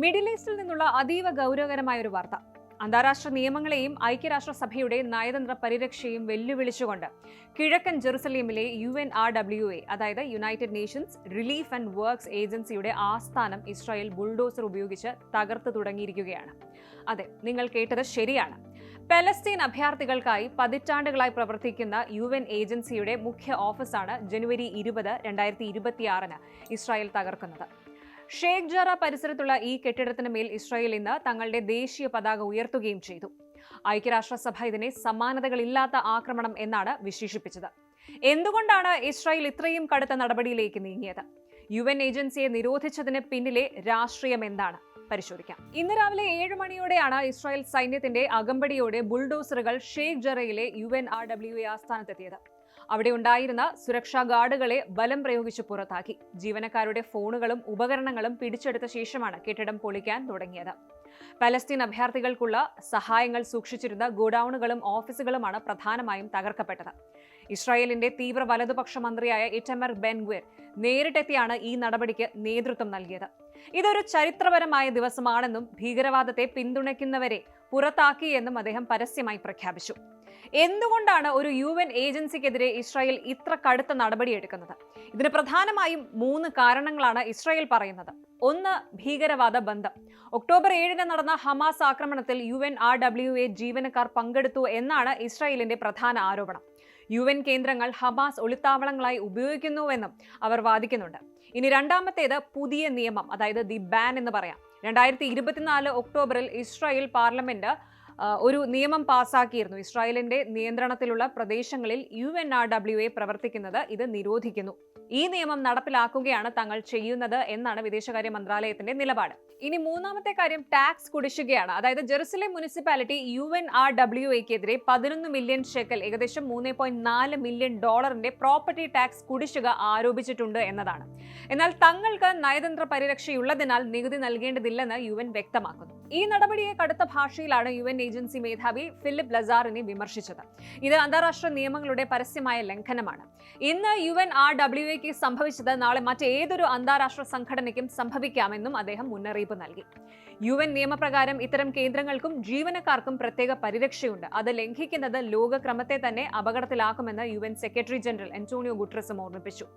Middle ഈസ്റ്റിൽ നിന്നുള്ള അതീവ ഗൗരവകരമായ ഒരു വാർത്ത. അന്താരാഷ്ട്ര നിയമങ്ങളെയും ഐക്യരാഷ്ട്രസഭയുടെ നയതന്ത്ര പരിരക്ഷയും വെല്ലുവിളിച്ചുകൊണ്ട് കിഴക്കൻ ജെറുസലേമിലെ UNRWA, അതായത് United Nations relief and works ഏജൻസിയുടെ ആസ്ഥാനം ഇസ്രായേൽ ബുൾഡോസർ ഉപയോഗിച്ച് തകർത്തു തുടങ്ങിയിരിക്കുകയാണ്. അതെ, നിങ്ങൾ കേട്ടത് ശരിയാണ്. പലസ്തീൻ അഭയാർത്ഥികൾക്കായി പതിറ്റാണ്ടുകളായി പ്രവർത്തിക്കുന്ന UN ഏജൻസിയുടെ മുഖ്യ ഓഫീസാണ് ജനുവരി 20, 2026 ഇസ്രായേൽ തകർക്കുന്നത്. ഷേഖ് ജറ പരിസരത്തുള്ള ഈ കെട്ടിടത്തിന് മേൽ ഇസ്രായേൽ ഇന്ന് തങ്ങളുടെ ദേശീയ പതാക ഉയർത്തുകയും ചെയ്തു. ഐക്യരാഷ്ട്രസഭ ഇതിനെ സമാനതകളില്ലാത്ത ആക്രമണം എന്നാണ് വിശേഷിപ്പിച്ചത്. എന്തുകൊണ്ടാണ് ഇസ്രായേൽ ഇത്രയും കടുത്ത നടപടിയിലേക്ക് നീങ്ങിയത്? UN ഏജൻസിയെ നിരോധിച്ചതിന് പിന്നിലെ രാഷ്ട്രീയം എന്താണ്? പരിശോധിക്കാം. ഇന്ന് രാവിലെ 7 മണിയോടെയാണ് ഇസ്രായേൽ സൈന്യത്തിന്റെ അകമ്പടിയോടെ ബുൾഡോസറുകൾ ഷേഖ് ജറയിലെ UNRWA ആസ്ഥാനത്തെത്തിയത്. അവിടെ ഉണ്ടായിരുന്ന സുരക്ഷാ ഗാർഡുകളെ ബലം പ്രയോഗിച്ച് പുറത്താക്കി. ജീവനക്കാരുടെ ഫോണുകളും ഉപകരണങ്ങളും പിടിച്ചെടുത്ത ശേഷമാണ് കെട്ടിടം പൊളിക്കാൻ തുടങ്ങിയത്. പലസ്തീൻ അഭയാർത്ഥികൾക്കുള്ള സഹായങ്ങൾ സൂക്ഷിച്ചിരുന്ന ഗോഡൌണുകളും ഓഫീസുകളുമാണ് പ്രധാനമായും തകർക്കപ്പെട്ടത്. ഇസ്രായേലിന്റെ തീവ്ര വലതുപക്ഷ മന്ത്രിയായ ഇറ്റമർ ബെൻ-ഗ്വിർ നേരിട്ടെത്തിയാണ് ഈ നടപടിക്ക് നേതൃത്വം നൽകിയത്. ഇതൊരു ചരിത്രപരമായ ദിവസമാണെന്നും ഭീകരവാദത്തെ പിന്തുണയ്ക്കുന്നവരെ പുറത്താക്കിയെന്നും അദ്ദേഹം പരസ്യമായി പ്രഖ്യാപിച്ചു. എന്തുകൊണ്ടാണ് ഒരു UN ഏജൻസിക്കെതിരെ ഇസ്രായേൽ ഇത്ര കടുത്ത നടപടിയെടുക്കുന്നത്? ഇതിന് പ്രധാനമായും 3 കാരണങ്ങളാണ് ഇസ്രായേൽ പറയുന്നത്. 1. ഭീകരവാദ ബന്ധം. ഒക്ടോബർ 7 നടന്ന ഹമാസ് ആക്രമണത്തിൽ UNRWA ജീവനക്കാർ പങ്കെടുത്തു എന്നാണ് ഇസ്രായേലിന്റെ പ്രധാന ആരോപണം. UN കേന്ദ്രങ്ങൾ ഹമാസ് ഒളിത്താവളങ്ങളായി ഉപയോഗിക്കുന്നുവെന്നും അവർ വാദിക്കുന്നുണ്ട്. ഇനി രണ്ടാമത്തേത് പുതിയ നിയമം, അതായത് ദി ബാൻ എന്ന് പറയാം. 2024 ഒക്ടോബറിൽ ഇസ്രായേൽ പാർലമെന്റ് ഒരു നിയമം പാസാക്കിയിരുന്നു. ഇസ്രായേലിന്റെ നിയന്ത്രണത്തിലുള്ള പ്രദേശങ്ങളിൽ UNRWA പ്രവർത്തിക്കുന്നത് ഇത് നിരോധിക്കുന്നു. ഈ നിയമം നടപ്പിലാക്കുകയാണ് തങ്ങൾ ചെയ്യുന്നത് എന്നാണ് വിദേശകാര്യ മന്ത്രാലയത്തിന്റെ നിലപാട്. ഇനി മൂന്നാമത്തെ കാര്യം ടാക്സ് കുടിശ്ശികയാണ്. അതായത് ജെറുസലേം മുനിസിപ്പാലിറ്റി UNRWAക്കെതിരെ 11 മില്യൺ ഷെക്കൽ, ഏകദേശം $3.4 മില്യൺ പ്രോപ്പർട്ടി ടാക്സ് കുടിശ്ശിക ആരോപിച്ചിട്ടുണ്ട് എന്നതാണ്. എന്നാൽ തങ്ങൾക്ക് നയതന്ത്ര പരിരക്ഷയുള്ളതിനാൽ നികുതി നൽകേണ്ടതില്ലെന്ന് UN വ്യക്തമാക്കുന്നു. ഈ നടപടിയെ കടുത്ത ഭാഷയിലാണ് UN ഏജൻസി മേധാവി ഫിലിപ്പ് ലസാറിനെ വിമർശിച്ചത്. ഇത് അന്താരാഷ്ട്ര നിയമങ്ങളുടെ പരസ്യമായ ലംഘനമാണ്. ഇന്ന് UNRWAക്ക് സംഭവിച്ചത് നാളെ മറ്റേതൊരു അന്താരാഷ്ട്ര സംഘടനയ്ക്കും സംഭവിക്കാമെന്നും അദ്ദേഹം മുന്നറിയിപ്പ് നൽകി. UN നിയമപ്രകാരം ഇത്തരം കേന്ദ്രങ്ങൾക്കും ജീവനക്കാർക്കും പ്രത്യേക പരിരക്ഷയുണ്ട്. അത് ലംഘിക്കുന്നത് ലോകക്രമത്തെ തന്നെ അപകടത്തിലാക്കുമെന്ന് UN സെക്രട്ടറി ജനറൽ അന്റോണിയോ ഗുട്ടറസും ഓർമ്മിപ്പിച്ചു.